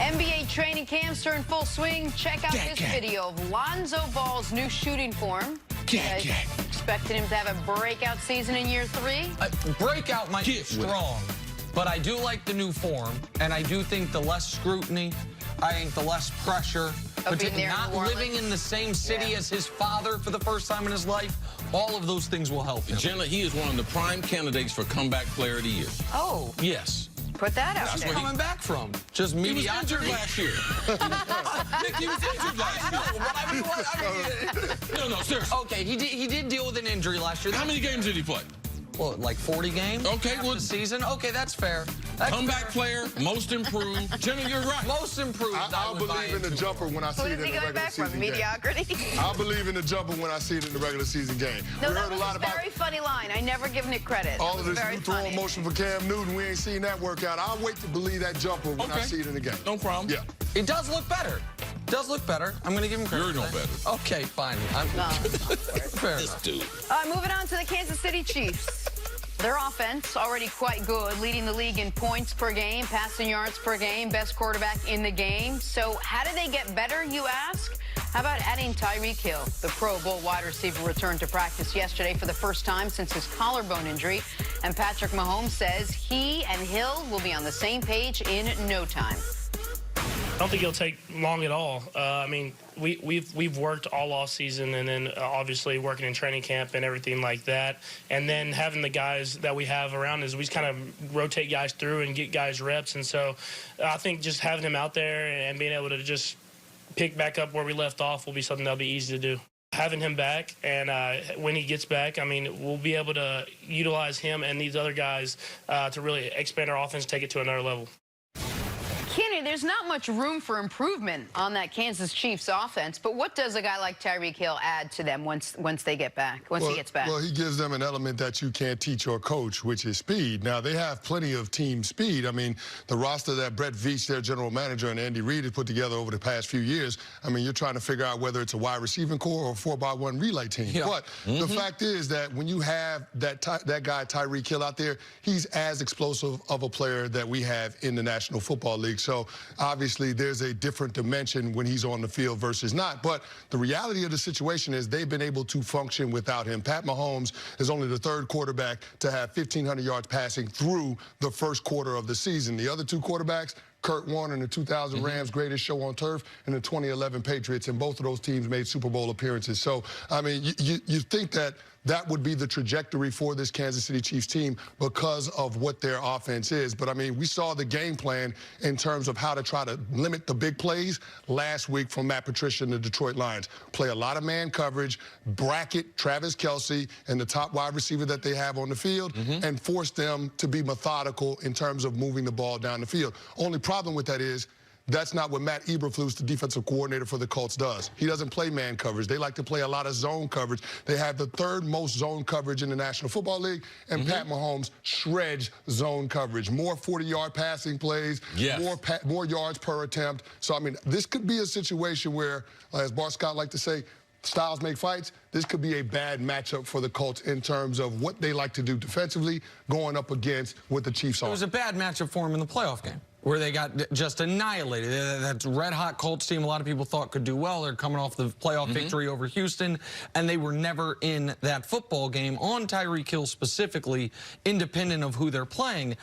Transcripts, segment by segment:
NBA training camps are in full swing. Check out this video of Lonzo Ball's new shooting form. Expected him to have a breakout season in year 3? Breakout might be strong, but I do like the new form, and I do think the less scrutiny, I think the less pressure, but not living in the same city as his father for the first time in his life, all of those things will help him. Generally, he is one of the prime candidates for comeback player of the year. Oh. Yes. Put that out That's there. where coming back from. Just mediocrity. He was injured last year. Nick, he was injured last year. No, seriously. Okay, he did deal with an injury last year. How many games did he play? Well, like 40 games? Okay, well, the season? Okay, that's fair. Comeback player, most improved. Generally, you're right. Most improved. I'll believe in the jumper when I see it in the regular season game. Mediocrity? I'll believe in the jumper when I see it in the regular season game. No, that was a very funny line. I never given it credit. All of this new throwing motion for Cam Newton, we ain't seen that work out. I'll wait to believe that jumper when I see it in the game. No problem. Yeah. It does look better. Does look better. I'm going to give him credit. You're no better. Okay, fine. Fair enough. Dude. Moving on to the Kansas City Chiefs. Their offense already quite good, leading the league in points per game, passing yards per game, best quarterback in the game. So how do they get better, you ask? How about adding Tyreek Hill? The Pro Bowl wide receiver returned to practice yesterday for the first time since his collarbone injury. And Patrick Mahomes says he and Hill will be on the same page in no time. I don't think it'll take long at all. I mean, we've worked all off season, and then obviously working in training camp and everything like that. And then having the guys that we have around us, we just kind of rotate guys through and get guys reps. And so I think just having him out there and being able to just pick back up where we left off will be something that'll be easy to do. Having him back, and when he gets back, I mean, we'll be able to utilize him and these other guys to really expand our offense, take it to another level. Kenny, there's not much room for improvement on that Kansas Chiefs offense, but what does a guy like Tyreek Hill add to them once they get back, he gets back? Well, he gives them an element that you can't teach or coach, which is speed. Now, they have plenty of team speed. I mean, the roster that Brett Veach, their general manager, and Andy Reid have put together over the past few years, I mean, you're trying to figure out whether it's a wide receiving core or a 4x1 relay team. Yeah. But the fact is that when you have that guy, Tyreek Hill, out there, he's as explosive of a player that we have in the National Football League. So obviously there's a different dimension when he's on the field versus not. But the reality of the situation is they've been able to function without him. Pat Mahomes is only the third quarterback to have 1,500 yards passing through the first quarter of the season. The other two quarterbacks, Kurt Warner in the 2000 Rams greatest show on turf, and the 2011 Patriots, and both of those teams made Super Bowl appearances. So, I mean, you think that would be the trajectory for this Kansas City Chiefs team because of what their offense is. But, I mean, we saw the game plan in terms of how to try to limit the big plays last week from Matt Patricia and the Detroit Lions. Play a lot of man coverage, bracket Travis Kelce and the top wide receiver that they have on the field, and force them to be methodical in terms of moving the ball down the field. Only problem with that is that's not what Matt Eberflus, the defensive coordinator for the Colts, does. He doesn't play man coverage. They like to play a lot of zone coverage. They have the third most zone coverage in the National Football League, and Pat Mahomes shreds zone coverage. More 40-yard passing plays, more yards per attempt. So, I mean, this could be a situation where, as Bart Scott liked to say, styles make fights. This could be a bad matchup for the Colts in terms of what they like to do defensively going up against what the Chiefs are. It was a bad matchup for them in the playoff game, where they got just annihilated. That red-hot Colts team a lot of people thought could do well. They're coming off the playoff victory over Houston, and they were never in that football game on Tyreek Hill specifically, independent of who they're playing.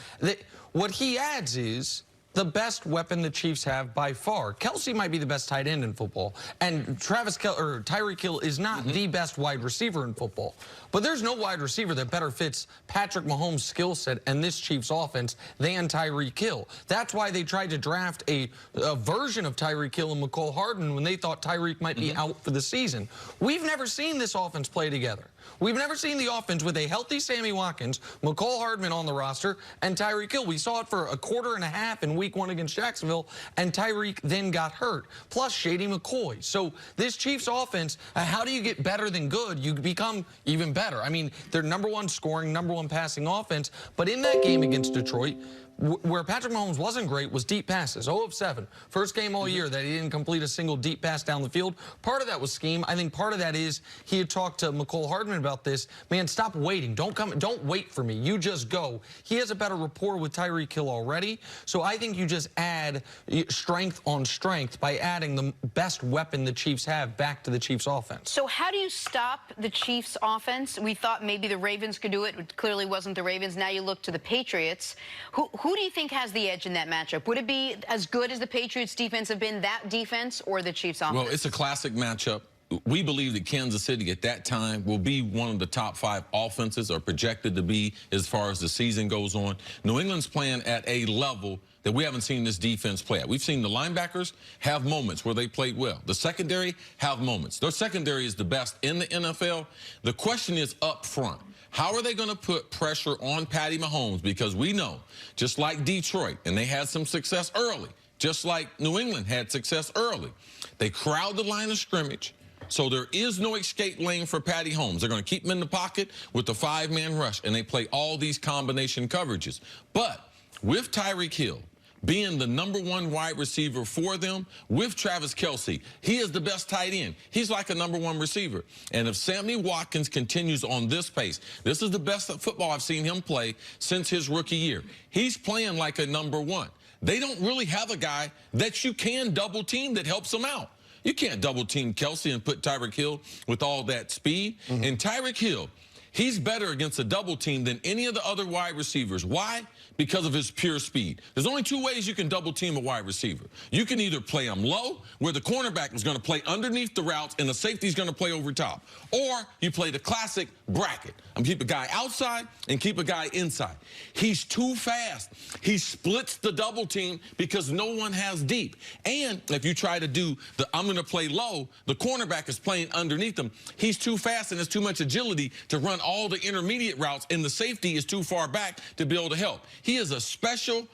What he adds is the best weapon the Chiefs have by far. Kelce might be the best tight end in football, and Tyreek Hill is not the best wide receiver in football. But there's no wide receiver that better fits Patrick Mahomes' skill set and this Chiefs offense than Tyreek Hill. That's why they tried to draft a version of Tyreek Hill and McCole Hardman when they thought Tyreek might be out for the season. We've never seen this offense play together. We've never seen the offense with a healthy Sammy Watkins, McCole Hardman on the roster, and Tyreek Hill. We saw it for a quarter and a half in week 1 against Jacksonville, and Tyreek then got hurt, plus Shady McCoy. So this Chiefs offense, how do you get better than good? You become even better. I mean, they're #1 scoring, #1 passing offense, but in that game against Detroit, Where Patrick Mahomes wasn't great was deep passes. 0 of 7. First game all year that he didn't complete a single deep pass down the field. Part of that was scheme. I think part of that is he had talked to McCole Hardman about this. Man, stop waiting. Don't wait for me. You just go. He has a better rapport with Tyreek Hill already. So I think you just add strength on strength by adding the best weapon the Chiefs have back to the Chiefs offense. So how do you stop the Chiefs offense? We thought maybe the Ravens could do it. It clearly wasn't the Ravens. Now you look to the Patriots. Who do you think has the edge in that matchup? Would it be as good as the Patriots defense have been, that defense, or the Chiefs offense? Well, it's a classic matchup. We believe that Kansas City at that time will be one of the top 5 offenses, or projected to be as far as the season goes on. New England's playing at a level that we haven't seen this defense play at. We've seen the linebackers have moments where they played well. The secondary have moments. Their secondary is the best in the NFL. The question is up front. How are they going to put pressure on Patty Mahomes? Because we know, just like Detroit, and they had some success early, just like New England had success early, they crowd the line of scrimmage. So there is no escape lane for Patty Mahomes. They're going to keep him in the pocket with the 5-man rush, and they play all these combination coverages. But with Tyreek Hill being the #1 wide receiver for them, with Travis Kelce, he is the best tight end. He's like a #1 receiver. And if Sammy Watkins continues on this pace, this is the best football I've seen him play since his rookie year. He's playing like a #1. They don't really have a guy that you can double team that helps him out. You can't double team Kelce and put Tyreek Hill with all that speed. And Tyreek Hill, he's better against a double team than any of the other wide receivers. Why? Because of his pure speed. There's only 2 ways you can double team a wide receiver. You can either play him low, where the cornerback is going to play underneath the routes and the safety is going to play over top. Or you play the classic bracket. Keep a guy outside and keep a guy inside. He's too fast. He splits the double team because no one has deep. And if you try to do the I'm going to play low, the cornerback is playing underneath him. He's too fast and there's too much agility to run all the intermediate routes, and the safety is too far back to be able to help. He is a special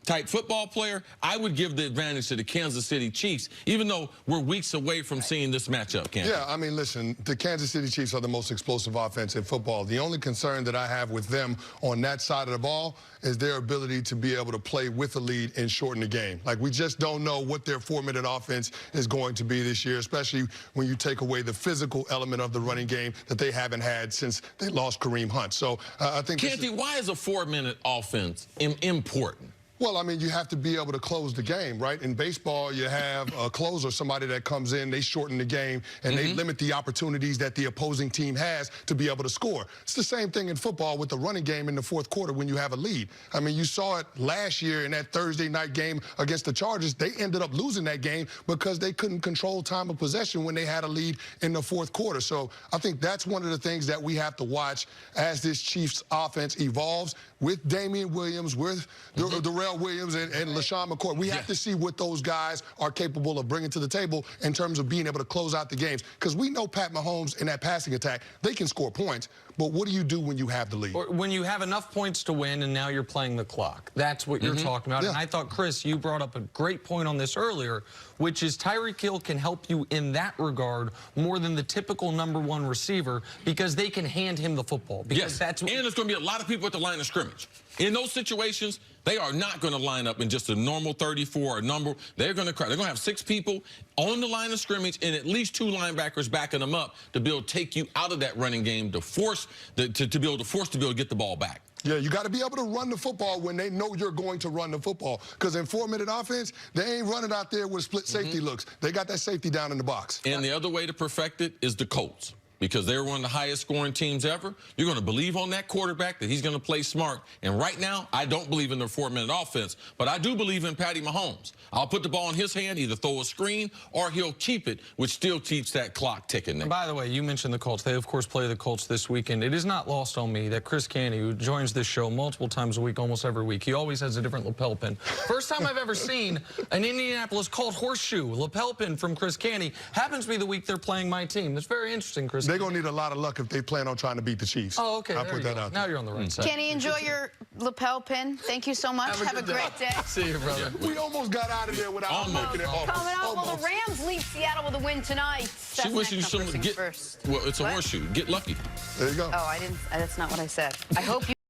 type football player. I would give the advantage to the Kansas City Chiefs, even though we're weeks away from seeing this matchup, Cam. Yeah, I mean, listen, the Kansas City Chiefs are the most explosive offense in football. The only concern that I have with them on that side of the ball is their ability to be able to play with a lead and shorten the game. Like, we just don't know what their 4-minute offense is going to be this year, especially when you take away the physical element of the running game that they haven't had since they lost Kareem Hunt. So I think... Canty, why is a 4-minute offense important? Well, I mean, you have to be able to close the game, right? In baseball, you have a closer, somebody that comes in, they shorten the game, and they limit the opportunities that the opposing team has to be able to score. It's the same thing in football with the running game in the 4th quarter when you have a lead. I mean, you saw it last year in that Thursday night game against the Chargers. They ended up losing that game because they couldn't control time of possession when they had a lead in the 4th quarter. So I think that's one of the things that we have to watch as this Chiefs offense evolves with Damian Williams, with derail Williams and LaShawn McCoy. We have to see what those guys are capable of bringing to the table in terms of being able to close out the games. Because we know Pat Mahomes in that passing attack, they can score points. But what do you do when you have the lead? Or when you have enough points to win and now you're playing the clock. That's what you're talking about. Yeah. And I thought, Chris, you brought up a great point on this earlier, which is Tyreek Hill can help you in that regard more than the typical #1 receiver because they can hand him the football. Because that's what... And there's going to be a lot of people at the line of scrimmage. In those situations, they are not going to line up in just a normal 34 or number. They're going to have 6 people on the line of scrimmage and at least 2 linebackers backing them up to be able to take you out of that running game to force to be able to get the ball back. Yeah, you got to be able to run the football when they know you're going to run the football. Because in 4-minute offense, they ain't running out there with split safety looks. They got that safety down in the box. And the other way to perfect it is the Colts. Because they're one of the highest scoring teams ever. You're going to believe on that quarterback that he's going to play smart. And right now, I don't believe in their 4-minute offense, but I do believe in Patty Mahomes. I'll put the ball in his hand, either throw a screen or he'll keep it, which still keeps that clock ticking. And by the way, you mentioned the Colts. They, of course, play the Colts this weekend. It is not lost on me that Chris Canty, who joins this show multiple times a week, almost every week, he always has a different lapel pin. First time I've ever seen an Indianapolis Colt horseshoe lapel pin from Chris Canty. Happens to be the week they're playing my team. That's very interesting, Chris. They're going to need a lot of luck if they plan on trying to beat the Chiefs. Oh, okay. I'll put that out there. Now you're on the right side. Kenny, enjoy your lapel pin. Thank you so much. Have a great day. See you, brother. We almost got out of there without making it almost. Coming up, well, the Rams lead Seattle with a win tonight. She wishing you some first. Well, it's a horseshoe. Get lucky. There you go. Oh, I didn't. That's not what I said. I hope you.